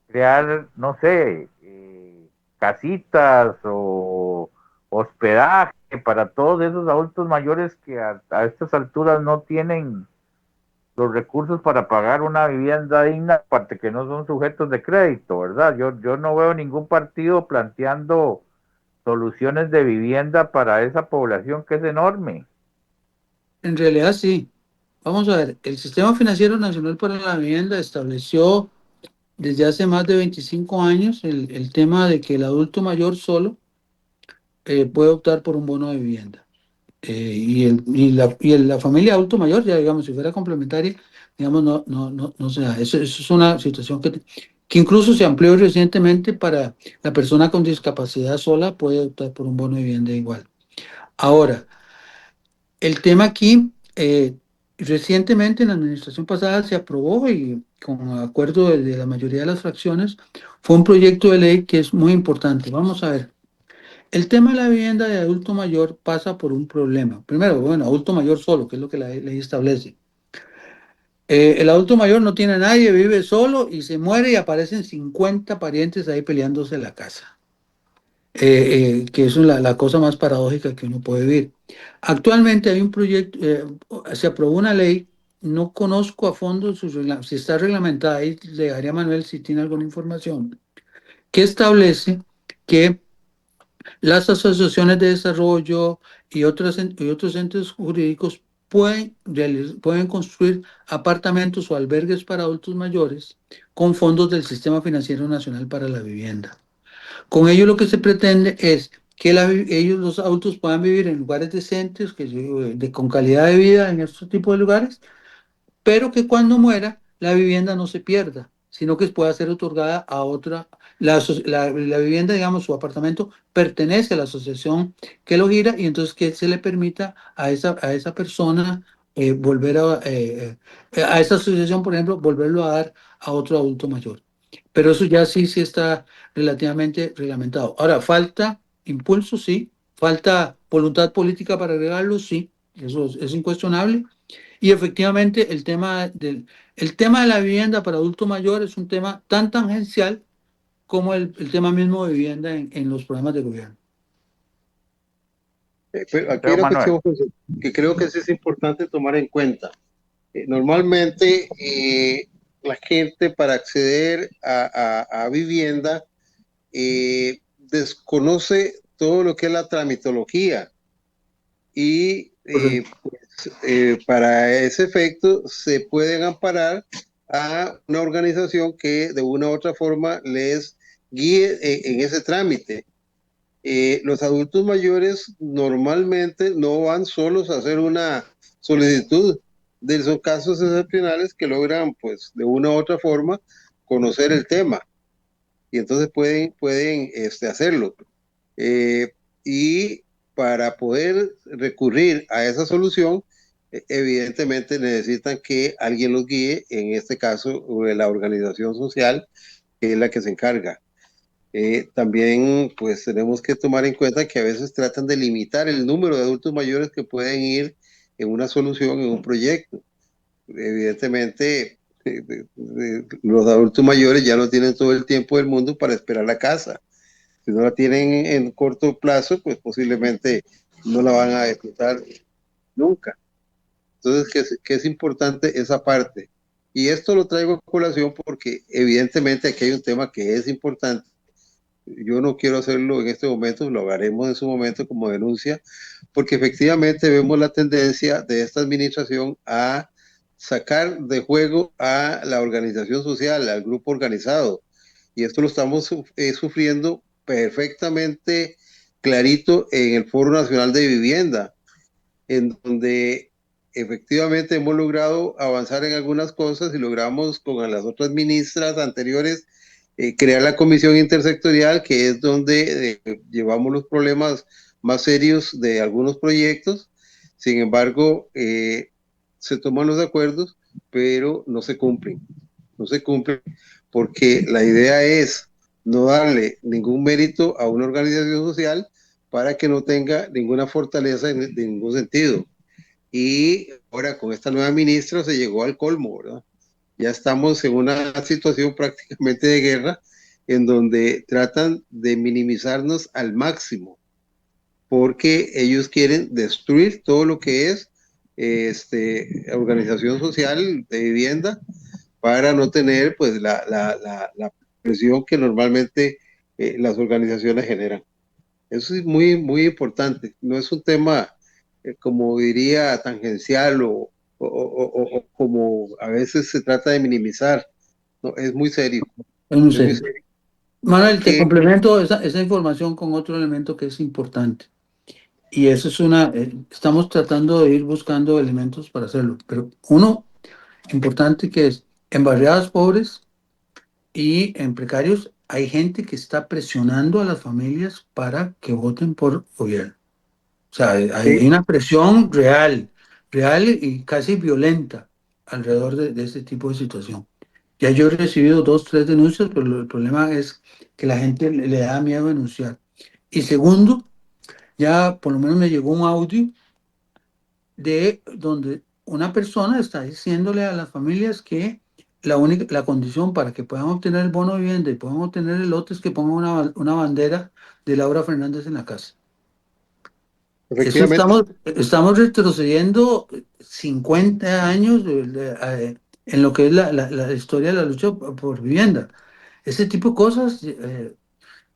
crear, no sé, casitas o hospedaje para todos esos adultos mayores que a estas alturas no tienen los recursos para pagar una vivienda digna, aparte que no son sujetos de crédito, ¿verdad? Yo no veo ningún partido planteando soluciones de vivienda para esa población que es enorme. En realidad sí. Vamos a ver, el Sistema Financiero Nacional para la Vivienda estableció desde hace más de 25 años el tema de que el adulto mayor solo puede optar por un bono de vivienda. La familia adulto mayor, ya digamos, si fuera complementaria, digamos, no se da. Eso es una situación que incluso se amplió recientemente para la persona con discapacidad sola puede optar por un bono de vivienda igual. Ahora, el tema aquí, recientemente en la administración pasada se aprobó y con acuerdo de la mayoría de las fracciones, fue un proyecto de ley que es muy importante. Vamos a ver. El tema de la vivienda de adulto mayor pasa por un problema. Primero, bueno, adulto mayor solo, que es lo que la ley establece. El adulto mayor no tiene a nadie, vive solo y se muere y aparecen 50 parientes ahí peleándose la casa. Que es la cosa más paradójica que uno puede vivir. Actualmente hay un proyecto, se aprobó una ley, no conozco a fondo si está reglamentada, ahí le daría a Manuel si tiene alguna información, que establece que las asociaciones de desarrollo y otros entes jurídicos pueden construir apartamentos o albergues para adultos mayores con fondos del Sistema Financiero Nacional para la Vivienda. Con ello lo que se pretende es que ellos, los adultos, puedan vivir en lugares decentes, con calidad de vida en estos tipos de lugares, pero que cuando muera la vivienda no se pierda, sino que pueda ser otorgada a otra. La vivienda, digamos, su apartamento pertenece a la asociación que lo gira y entonces que se le permita a esa persona a esa asociación, por ejemplo, volverlo a dar a otro adulto mayor. Pero eso ya sí está relativamente reglamentado. Ahora, falta impulso, sí, falta voluntad política para agregarlo, sí, eso es incuestionable. Y efectivamente el tema de la vivienda para adulto mayor es un tema tan tangencial como el tema mismo de vivienda en los programas de gobierno. Pero aquí hay Leo una Manuel. cuestión que creo que sí es importante tomar en cuenta. Normalmente la gente para acceder a vivienda desconoce todo lo que es la tramitología y Correcto. para ese efecto se pueden amparar a una organización que de una u otra forma les guíe en ese trámite. Los adultos mayores normalmente no van solos a hacer una solicitud. De esos casos excepcionales que logran, pues, de una u otra forma, conocer el tema y entonces pueden hacerlo. Eh, y para poder recurrir a esa solución, evidentemente necesitan que alguien los guíe, en este caso la organización social, que es la que se encarga. También pues tenemos que tomar en cuenta que a veces tratan de limitar el número de adultos mayores que pueden ir en una solución, en un proyecto. Evidentemente, los adultos mayores ya no tienen todo el tiempo del mundo para esperar la casa. Si no la tienen en corto plazo, pues posiblemente no la van a disfrutar nunca. Entonces, que es importante esa parte. Y esto lo traigo a colación porque evidentemente aquí hay un tema que es importante. Yo no quiero hacerlo en este momento, lo haremos en su momento como denuncia, porque efectivamente vemos la tendencia de esta administración a sacar de juego a la organización social, al grupo organizado. Y esto lo estamos sufriendo perfectamente clarito en el Foro Nacional de Vivienda, en donde efectivamente hemos logrado avanzar en algunas cosas y logramos con las otras ministras anteriores crear la comisión intersectorial, que es donde llevamos los problemas más serios de algunos proyectos. Sin embargo, se toman los acuerdos, pero no se cumplen. No se cumplen porque la idea es no darle ningún mérito a una organización social para que no tenga ninguna fortaleza en ningún sentido. Y ahora con esta nueva ministra se llegó al colmo, ¿verdad? Ya estamos en una situación prácticamente de guerra en donde tratan de minimizarnos al máximo porque ellos quieren destruir todo lo que es organización social de vivienda para no tener pues la presión que normalmente las organizaciones generan. Eso es muy, muy importante. No es un tema, como diría, tangencial o como a veces se trata de minimizar. No, es muy serio. No Es muy sé. serio. Manuel, te Que complemento esa información con otro elemento que es importante. Y eso es estamos tratando de ir buscando elementos para hacerlo. Pero uno importante que es, en barriadas pobres y en precarios, hay gente que está presionando a las familias para que voten por gobierno. O sea, hay sí, una presión real, real y casi violenta alrededor de este tipo de situación. Ya yo he recibido dos, tres denuncias, pero el problema es que la gente le da miedo denunciar. Y segundo, ya por lo menos me llegó un audio de donde una persona está diciéndole a las familias que la condición para que puedan obtener el bono de vivienda y puedan obtener el lote es que pongan una bandera de Laura Fernández en la casa. Eso efectivamente. estamos retrocediendo 50 años en lo que es la historia de la lucha por vivienda. Ese tipo de cosas,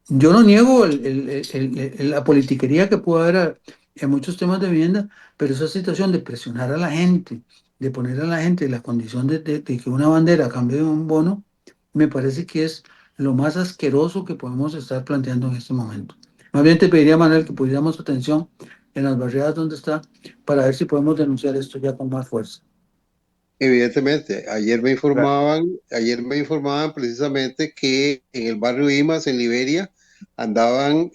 yo no niego la politiquería que puede haber en muchos temas de vivienda, pero esa situación de presionar a la gente, de poner a la gente en la condición de que una bandera cambie de un bono, me parece que es lo más asqueroso que podemos estar planteando en este momento. Más bien te pediría, Manuel, que pudiéramos atención en las barriadas donde está para ver si podemos denunciar esto ya con más fuerza. Evidentemente, ayer me informaban precisamente que en el barrio Imas, en Liberia, andaban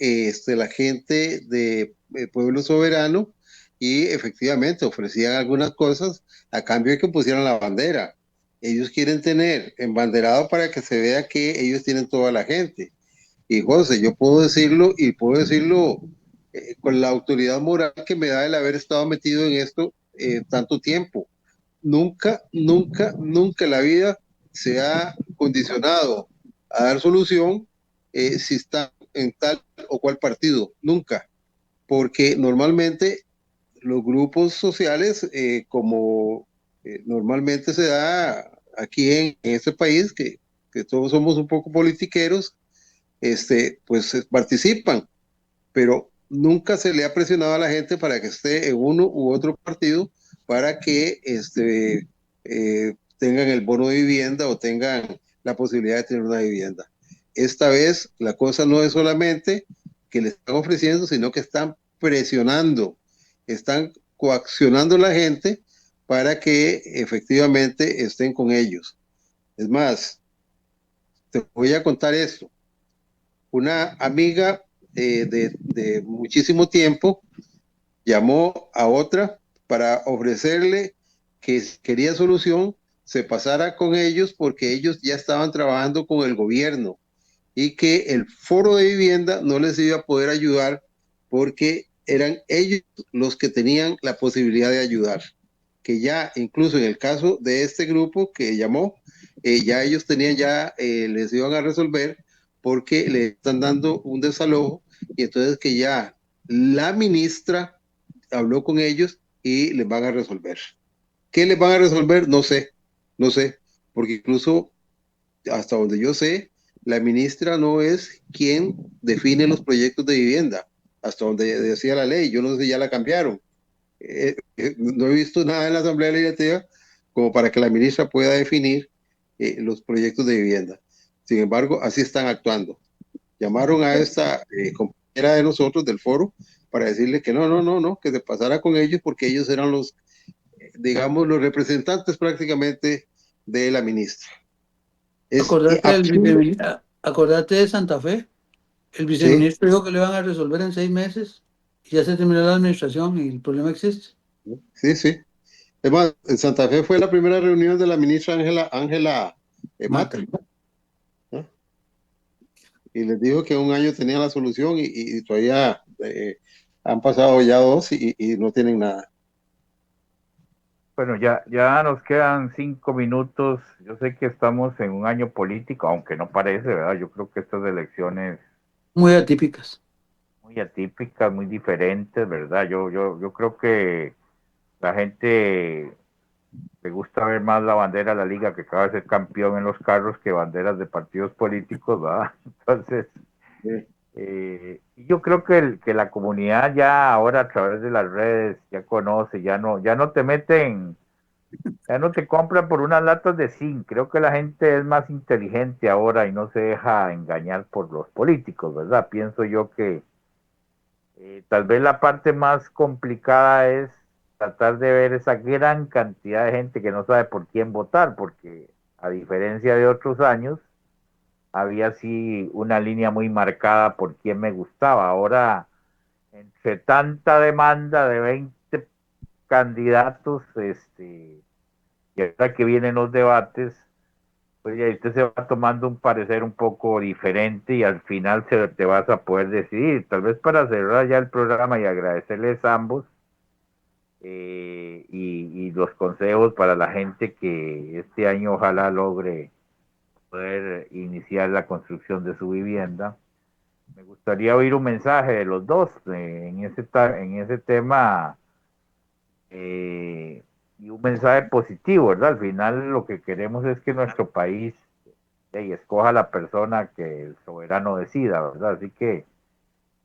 la gente de Pueblo Soberano y efectivamente ofrecían algunas cosas a cambio de que pusieran la bandera. Ellos quieren tener embanderado para que se vea que ellos tienen toda la gente. Y José, yo puedo decirlo y puedo decirlo con la autoridad moral que me da el haber estado metido en esto tanto tiempo. Nunca, nunca, nunca en la vida se ha condicionado a dar solución si están en tal o cual partido, nunca, porque normalmente los grupos sociales, como normalmente se da aquí en este país, que todos somos un poco politiqueros, pues participan, pero nunca se le ha presionado a la gente para que esté en uno u otro partido para que tengan el bono de vivienda o tengan la posibilidad de tener una vivienda. Esta vez la cosa no es solamente que le están ofreciendo, sino que están presionando, están coaccionando a la gente para que efectivamente estén con ellos. Es más, te voy a contar esto. Una amiga de muchísimo tiempo llamó a otra para ofrecerle que si quería solución, se pasara con ellos porque ellos ya estaban trabajando con el gobierno y que el foro de vivienda no les iba a poder ayudar porque eran ellos los que tenían la posibilidad de ayudar. Que ya incluso en el caso de este grupo que llamó, ya ellos tenían les iban a resolver porque le están dando un desalojo y entonces que ya la ministra habló con ellos y les van a resolver. ¿Qué les van a resolver? No sé, no sé, porque incluso hasta donde yo sé, la ministra no es quien define los proyectos de vivienda, hasta donde decía la ley, yo no sé si ya la cambiaron. No he visto nada en la Asamblea Legislativa como para que la ministra pueda definir los proyectos de vivienda. Sin embargo, así están actuando. Llamaron a esta compañera de nosotros del foro para decirle que no, que se pasara con ellos porque ellos eran los, digamos, los representantes prácticamente de la ministra. Es absurdo. Acordate de Santa Fe. El Sí, viceministro dijo que lo iban a resolver en 6 meses y ya se terminó la administración y el problema existe. sí, sí. Es más, en Santa Fe fue la primera reunión de la ministra Ángela Mata. Mata, ¿no? Y les dijo que en un año tenían la solución y todavía han pasado ya dos y no tienen nada. Bueno, ya nos quedan 5 minutos. Yo sé que estamos en un año político, aunque no parece, ¿verdad? Yo creo que estas elecciones Muy atípicas. muy atípicas, muy diferentes, ¿verdad? Yo creo que la gente le gusta ver más la bandera de la liga que acaba de ser campeón en los carros que banderas de partidos políticos, ¿verdad? Entonces, Sí. yo creo que la comunidad ya ahora a través de las redes ya conoce, ya no te meten, ya no te compran por unas latas de zinc. Creo que la gente es más inteligente ahora y no se deja engañar por los políticos, ¿verdad? Pienso yo que tal vez la parte más complicada es tratar de ver esa gran cantidad de gente que no sabe por quién votar, porque a diferencia de otros años, había así una línea muy marcada por quién me gustaba. Ahora, entre tanta demanda de 20 candidatos, y ahora que vienen los debates, pues ya usted se va tomando un parecer un poco diferente y al final te vas a poder decidir. Tal vez para cerrar ya el programa y agradecerles a ambos y los consejos para la gente que este año ojalá logre poder iniciar la construcción de su vivienda. Me gustaría oír un mensaje de los dos en ese tema y un mensaje positivo, ¿verdad? Al final lo que queremos es que nuestro país escoja la persona que el soberano decida, ¿verdad? Así que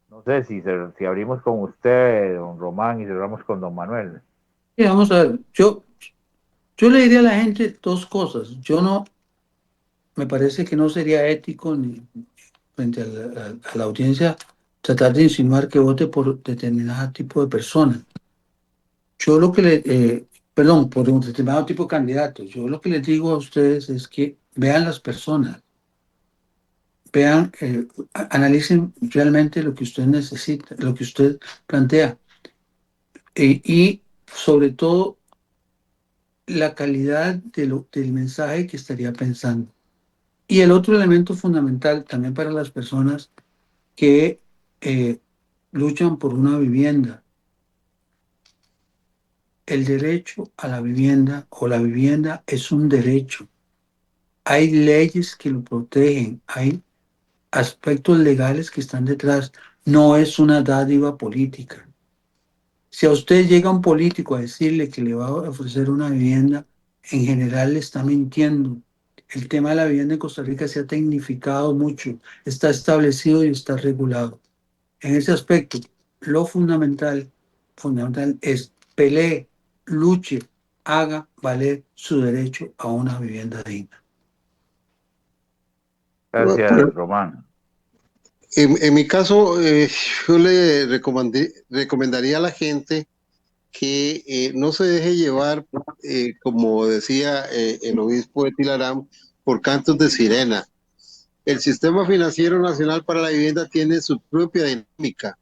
no sé si abrimos con usted, don Román, y cerramos con don Manuel. Y vamos a ver, yo le diría a la gente dos cosas. Yo no, me parece que no sería ético ni frente a la audiencia tratar de insinuar que vote por determinado tipo de persona. Yo lo que perdón, por un determinado tipo de candidato. Yo lo que les digo a ustedes es que vean las personas, vean, analicen realmente lo que usted necesita, lo que usted plantea y sobre todo la calidad del mensaje que estaría pensando. Y el otro elemento fundamental también para las personas que eh, luchan por una vivienda, el derecho a la vivienda o la vivienda es un derecho. Hay leyes que lo protegen, hay aspectos legales que están detrás. No es una dádiva política. Si a usted llega un político a decirle que le va a ofrecer una vivienda, en general le está mintiendo. El tema de la vivienda en Costa Rica se ha tecnificado mucho, está establecido y está regulado. En ese aspecto, lo fundamental es pelee, luche, haga valer su derecho a una vivienda digna. Gracias, Román. En mi caso, yo le recomendaría a la gente que no se deje llevar, como decía el obispo de Tilarán, por cantos de sirena. El Sistema Financiero Nacional para la Vivienda tiene su propia dinámica.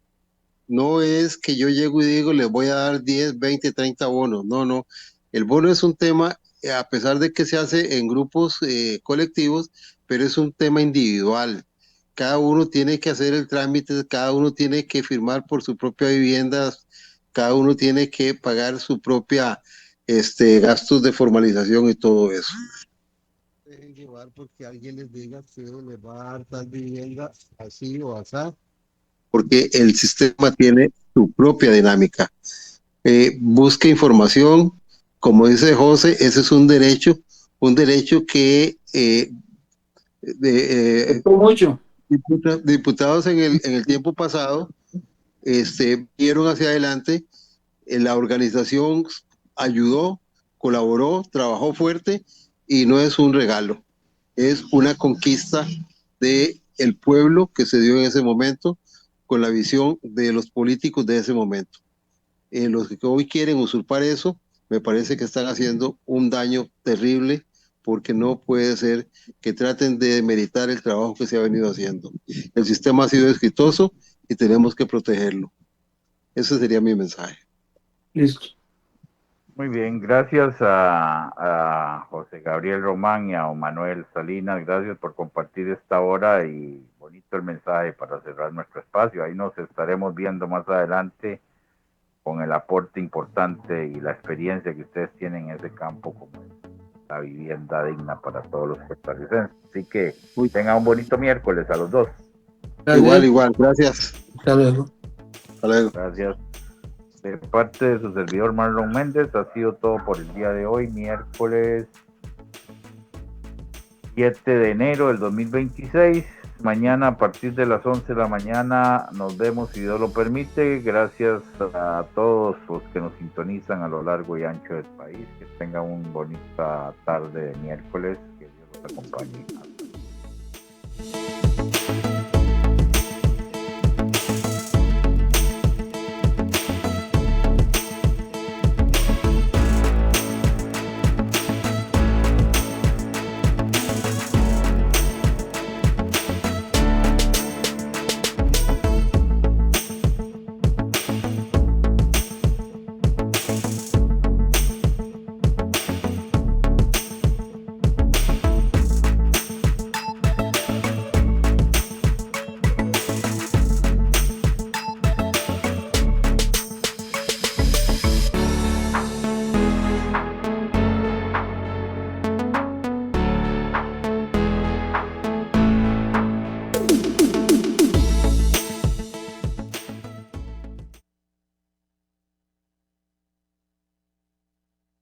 No es que yo llego y digo, les voy a dar 10, 20, 30 bonos. No, no. El bono es un tema, a pesar de que se hace en grupos colectivos, pero es un tema individual. Cada uno tiene que hacer el trámite, cada uno tiene que firmar por su propia vivienda, cada uno tiene que pagar su propia gastos de formalización y todo eso. Dejen llevar porque alguien les diga que les va a dar tal vivienda así o así, porque el sistema tiene su propia dinámica. Busque información, como dice José, ese es un derecho que Mucho. diputados en el tiempo pasado vieron hacia adelante, la organización ayudó, colaboró, trabajó fuerte y no es un regalo, es una conquista de el pueblo que se dio en ese momento con la visión de los políticos de ese momento. Los que hoy quieren usurpar eso, me parece que están haciendo un daño terrible porque no puede ser que traten de demeritar el trabajo que se ha venido haciendo. El sistema ha sido exitoso y tenemos que protegerlo. Ese sería mi mensaje. Listo. Muy bien, gracias a José Gabriel Román y a Manuel Salinas, gracias por compartir esta hora y bonito el mensaje para cerrar nuestro espacio. Ahí nos estaremos viendo más adelante con el aporte importante y la experiencia que ustedes tienen en ese campo como la vivienda digna para todos los costarricenses. Así que tengan un bonito miércoles a los dos. Gracias. Igual, gracias. Hasta luego. Hasta luego. Gracias. De parte de su servidor Marlon Méndez, ha sido todo por el día de hoy, miércoles 7 de enero del 2026. Mañana a partir de las 11 de la mañana nos vemos si Dios lo permite. Gracias a todos los que nos sintonizan a lo largo y ancho del país. Que tengan una bonita tarde de miércoles. Que Dios los acompañe.